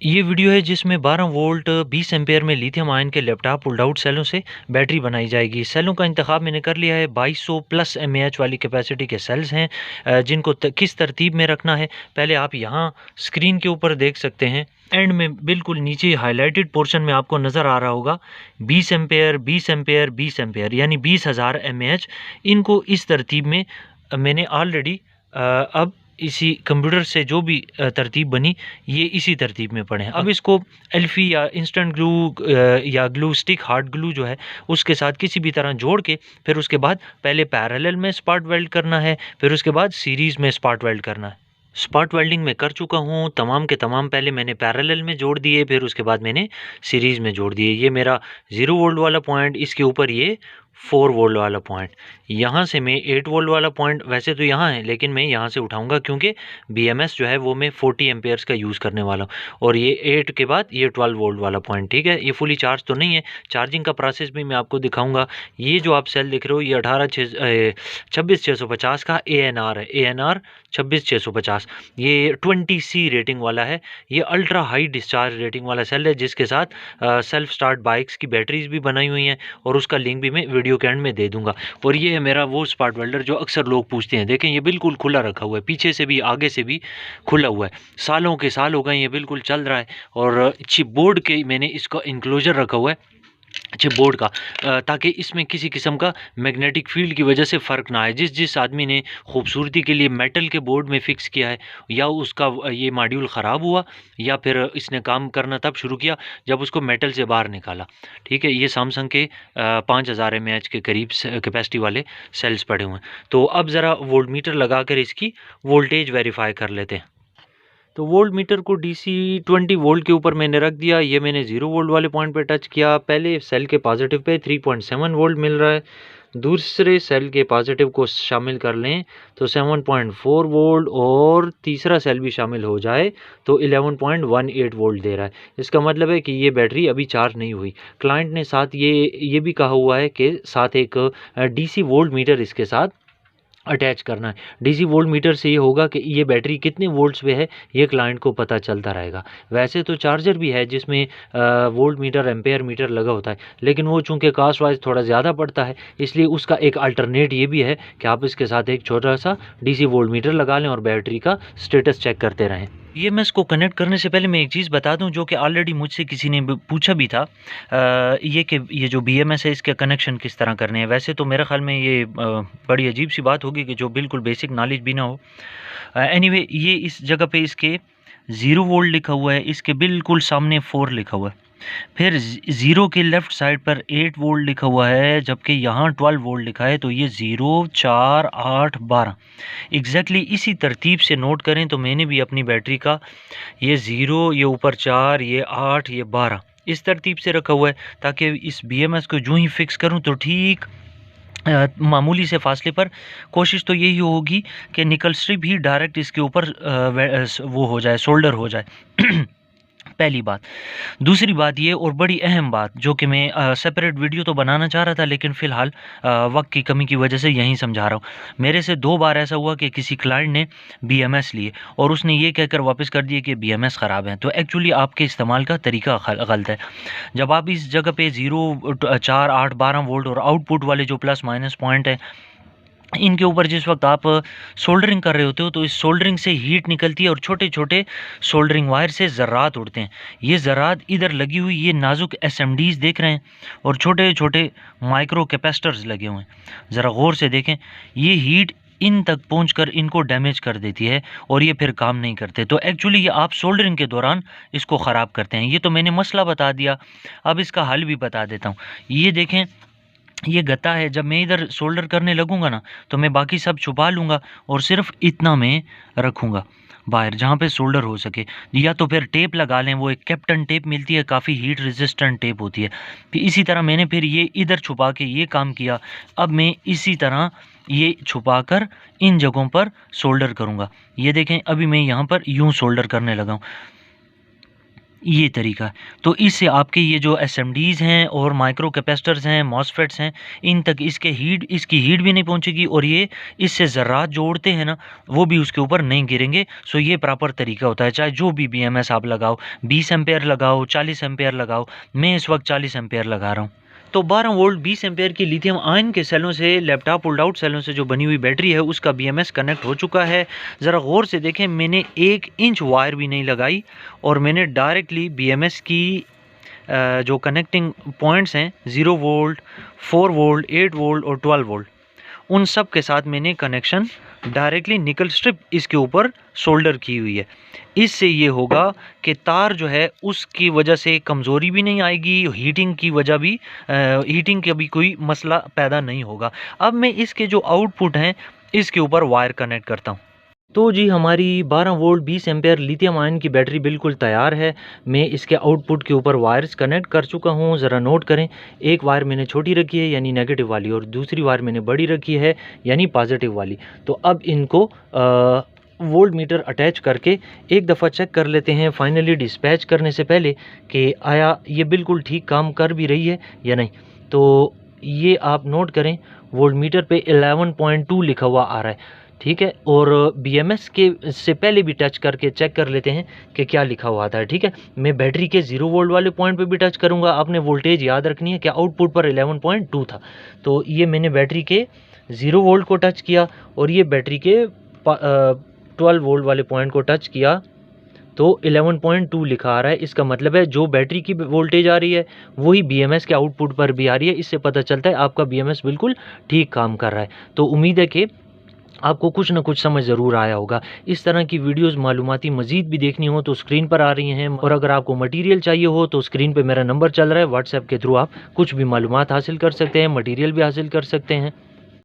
ये वीडियो है जिसमें 12 वोल्ट 20 एम्पेयर में लिथियम आयन के लैपटॉप पुल्ड आउट सेलों से बैटरी बनाई जाएगी। सेलों का इंतखाब मैंने कर लिया है। 2200 प्लस एमएएच वाली कैपेसिटी के सेल्स हैं, जिनको किस तरतीब में रखना है पहले आप यहाँ स्क्रीन के ऊपर देख सकते हैं। एंड में बिल्कुल नीचे हाईलाइटेड पोर्शन में आपको नज़र आ रहा होगा 20 एम्पेयर 20 एम्पेयर 20 एम्पेयर यानी 20,000 एमएएच। इनको इस तरतीब में मैंने ऑलरेडी अब इसी कंप्यूटर से जो भी तरतीब बनी ये इसी तरतीब में पढ़े हैं। अब इसको एल्फी या इंस्टेंट ग्लू या ग्लू स्टिक हार्ड ग्लू जो है उसके साथ किसी भी तरह जोड़ के फिर उसके बाद पहले पैरेलल में स्पॉट वेल्ड करना है, फिर उसके बाद सीरीज़ में स्पॉट वेल्ड करना है। स्पॉट वेल्डिंग में कर चुका हूँ तमाम के तमाम। पहले मैंने पैरेलल में जोड़ दिए, फिर उसके बाद मैंने सीरीज़ में जोड़ दिए। ये मेरा 0 वोल्ट वाला पॉइंट, इसके ऊपर ये 4 वोल्ट वाला पॉइंट, यहाँ से मैं 8 वोल्ट वाला पॉइंट वैसे तो यहाँ है लेकिन मैं यहाँ से उठाऊंगा क्योंकि BMS जो है वो मैं 40 एम्पेयर्स का यूज़ करने वाला हूँ। और ये 8 के बाद ये 12 वोल्ट वाला पॉइंट, ठीक है। ये फुली चार्ज तो नहीं है, चार्जिंग का प्रोसेस भी मैं आपको दिखाऊंगा। ये जो आप सेल देख रहे हो ये 26,650 का ANR है, ANR 26,650। ये 20C रेटिंग वाला है। ये अल्ट्रा हाई डिस्चार्ज रेटिंग वाला सेल है जिसके साथ सेल्फ स्टार्ट बाइक्स की बैटरीज भी बनाई हुई हैं और उसका लिंक भी मैं वीडियो के एंड में दे दूंगा। और ये है मेरा वो स्पॉट वेल्डर जो अक्सर लोग पूछते हैं। देखें ये बिल्कुल खुला रखा हुआ है, पीछे से भी आगे से भी खुला हुआ है। सालों के साल हो गए ये बिल्कुल चल रहा है। और चिप बोर्ड के मैंने इसका इंक्लोजर रखा हुआ है चिप बोर्ड का, ताकि इसमें किसी किस्म का मैग्नेटिक फील्ड की वजह से फ़र्क ना आए। जिस आदमी ने खूबसूरती के लिए मेटल के बोर्ड में फ़िक्स किया है या उसका ये मॉड्यूल ख़राब हुआ या फिर इसने काम करना तब शुरू किया जब उसको मेटल से बाहर निकाला, ठीक है। ये सैमसंग के 5000 mAh के करीब कैपेसिटी वाले सेल्स पड़े हुए हैं। तो अब ज़रा वोल्ट मीटर लगा कर इसकी वोल्टेज वेरीफाई कर लेते हैं। तो वोल्ट मीटर को DC 20 वोल्ट के ऊपर मैंने रख दिया। ये मैंने 0 वोल्ट वाले पॉइंट पे टच किया। पहले सेल के पॉजिटिव पे 3.7 वोल्ट मिल रहा है, दूसरे सेल के पॉजिटिव को शामिल कर लें तो 7.4 वोल्ट, और तीसरा सेल भी शामिल हो जाए तो 11.18 वोल्ट दे रहा है। इसका मतलब है कि ये बैटरी अभी चार्ज नहीं हुई। क्लाइंट ने साथ ये भी कहा हुआ है कि साथ एक DC वोल्ट मीटर इसके साथ अटैच करना है। DC वोल्ट मीटर से ये होगा कि ये बैटरी कितने वोल्ट्स पे है ये क्लाइंट को पता चलता रहेगा। वैसे तो चार्जर भी है जिसमें वोल्ट मीटर एम्पेयर मीटर लगा होता है, लेकिन वो चूंकि कास्ट वाइज थोड़ा ज़्यादा पड़ता है इसलिए उसका एक अल्टरनेट ये भी है कि आप इसके साथ एक छोटा सा DC वोल्ट मीटर लगा लें और बैटरी का स्टेटस चेक करते रहें। BMS को कनेक्ट करने से पहले मैं एक चीज़ बता दूं जो कि ऑलरेडी मुझसे किसी ने पूछा भी था, ये जो BMS है इसके कनेक्शन किस तरह करने हैं। वैसे तो मेरे ख्याल में ये बड़ी अजीब सी बात होगी कि जो बिल्कुल बेसिक नॉलेज भी ना हो। एनीवे ये इस जगह पे इसके 0 वोल्ट लिखा हुआ है, इसके बिल्कुल सामने 4 लिखा हुआ है, फिर 0 के लेफ़्ट साइड पर 8 वोल्ट लिखा हुआ है, जबकि यहाँ 12 वोल्ट लिखा है। तो ये 0 4 8 12 एग्जैक्टली इसी तरतीब से नोट करें तो मैंने भी अपनी बैटरी का ये 0, ये ऊपर 4, ये 8, ये 12 इस तरतीब से रखा हुआ है, ताकि इस BMS को जो ही फिक्स करूं तो ठीक मामूली से फासले पर कोशिश तो यही होगी कि निकल स्ट्रिप ही डायरेक्ट इसके ऊपर वो हो जाए, सोल्डर हो जाए। पहली बात। दूसरी बात ये, और बड़ी अहम बात जो कि मैं सेपरेट वीडियो तो बनाना चाह रहा था लेकिन फ़िलहाल वक्त की कमी की वजह से यहीं समझा रहा हूँ। मेरे से 2 बार ऐसा हुआ कि किसी क्लाइंट ने BMS लिए और उसने ये कहकर वापस कर दिया कि BMS ख़राब है। तो एक्चुअली आपके इस्तेमाल का तरीका गलत है। जब आप इस जगह पे 0 4 8 12 वोल्ट और आउटपुट वाले जो प्लस माइनस पॉइंट है इनके ऊपर जिस वक्त आप सोल्डरिंग कर रहे होते हो तो इस सोल्डरिंग से हीट निकलती है और छोटे छोटे सोल्डरिंग वायर से ज़र्रात उड़ते हैं। ये ज़र्रात इधर लगी हुई ये नाजुक SMDs देख रहे हैं और छोटे छोटे माइक्रो कैपेसिटर्स लगे हुए हैं। ज़रा गौर से देखें, ये हीट इन तक पहुंचकर इनको डैमेज कर देती है और ये फिर काम नहीं करते। तो एक्चुअली ये आप सोल्डरिंग के दौरान इसको ख़राब करते हैं। ये तो मैंने मसला बता दिया, अब इसका हल भी बता देता हूँ। ये देखें, ये गत्ता है। जब मैं इधर सोल्डर करने लगूंगा ना तो मैं बाकी सब छुपा लूँगा और सिर्फ इतना मैं रखूँगा बाहर जहाँ पे सोल्डर हो सके। या तो फिर टेप लगा लें, वो एक कैप्टन टेप मिलती है, काफ़ी हीट रेजिस्टेंट टेप होती है। फिर इसी तरह मैंने फिर ये इधर छुपा के ये काम किया। अब मैं इसी तरह ये छुपा कर इन जगहों पर सोल्डर करूँगा। ये देखें, अभी मैं यहाँ पर यूँ सोल्डर करने लगा हूँ। ये तरीका है। तो इससे आपके ये जो एसएमडीज़ हैं और माइक्रो कैपेसिटर्स हैं, मॉसफेट्स हैं, इन तक इसकी हीट भी नहीं पहुंचेगी और ये इससे ज़र्रात जो उड़ते हैं ना, वो भी उसके ऊपर नहीं गिरेंगे। सो ये प्रॉपर तरीका होता है। चाहे जो भी बीएमएस आप लगाओ, 20 एम्पेयर लगाओ, 40 एम्पेयर लगाओ, मैं इस वक्त 40 एम्पेयर लगा रहा हूँ। तो 12 वोल्ट 20 एम्पेयर की लिथियम आयन के सेलों से, लैपटॉप पुल्ड आउट सेलों से जो बनी हुई बैटरी है, उसका बीएमएस कनेक्ट हो चुका है। ज़रा गौर से देखें, मैंने 1 इंच वायर भी नहीं लगाई और मैंने डायरेक्टली बीएमएस की जो कनेक्टिंग पॉइंट्स हैं 0 वोल्ट, 4 वोल्ट, 8 वोल्ट और 12 वोल्ट, उन सब के साथ मैंने कनेक्शन डायरेक्टली निकल स्ट्रिप इसके ऊपर सोल्डर की हुई है। इससे ये होगा कि तार जो है उसकी वजह से कमज़ोरी भी नहीं आएगी, हीटिंग का भी कोई मसला पैदा नहीं होगा। अब मैं इसके जो आउटपुट हैं इसके ऊपर वायर कनेक्ट करता हूँ। तो जी हमारी 12 वोल्ट 20 एम्पेयर लिथियम आयन की बैटरी बिल्कुल तैयार है। मैं इसके आउटपुट के ऊपर वायर्स कनेक्ट कर चुका हूँ। ज़रा नोट करें, एक वायर मैंने छोटी रखी है यानी नेगेटिव वाली, और दूसरी वायर मैंने बड़ी रखी है यानी पॉजिटिव वाली। तो अब इनको वोल्ट मीटर अटैच करके एक दफ़ा चेक कर लेते हैं फाइनली डिस्पैच करने से पहले कि आया ये बिल्कुल ठीक काम कर भी रही है या नहीं। तो ये आप नोट करें, वोल्ट मीटर पे 11.2 लिखा हुआ आ रहा है, ठीक है। और बीएमएस के से पहले भी टच करके चेक कर लेते हैं कि क्या लिखा हुआ आता है, ठीक है। मैं बैटरी के 0 वोल्ट वाले पॉइंट पे भी टच करूंगा। आपने वोल्टेज याद रखनी है कि आउटपुट पर 11.2 था। तो ये मैंने बैटरी के 0 वोल्ट को टच किया और ये बैटरी के 12 वोल्ट वाले पॉइंट को टच किया तो 11.2 लिखा आ रहा है। इसका मतलब है जो बैटरी की वोल्टेज आ रही है वही बीएमएस के आउटपुट पर भी आ रही है। इससे पता चलता है आपका बीएमएस बिल्कुल ठीक काम कर रहा है। तो उम्मीद है कि आपको कुछ ना कुछ समझ ज़रूर आया होगा। इस तरह की वीडियोस मालूमाती मज़ीद भी देखनी हो तो स्क्रीन पर आ रही हैं, और अगर आपको मटेरियल चाहिए हो तो स्क्रीन पे मेरा नंबर चल रहा है। व्हाट्सएप के थ्रू आप कुछ भी मालूमात हासिल कर सकते हैं, मटेरियल भी हासिल कर सकते हैं।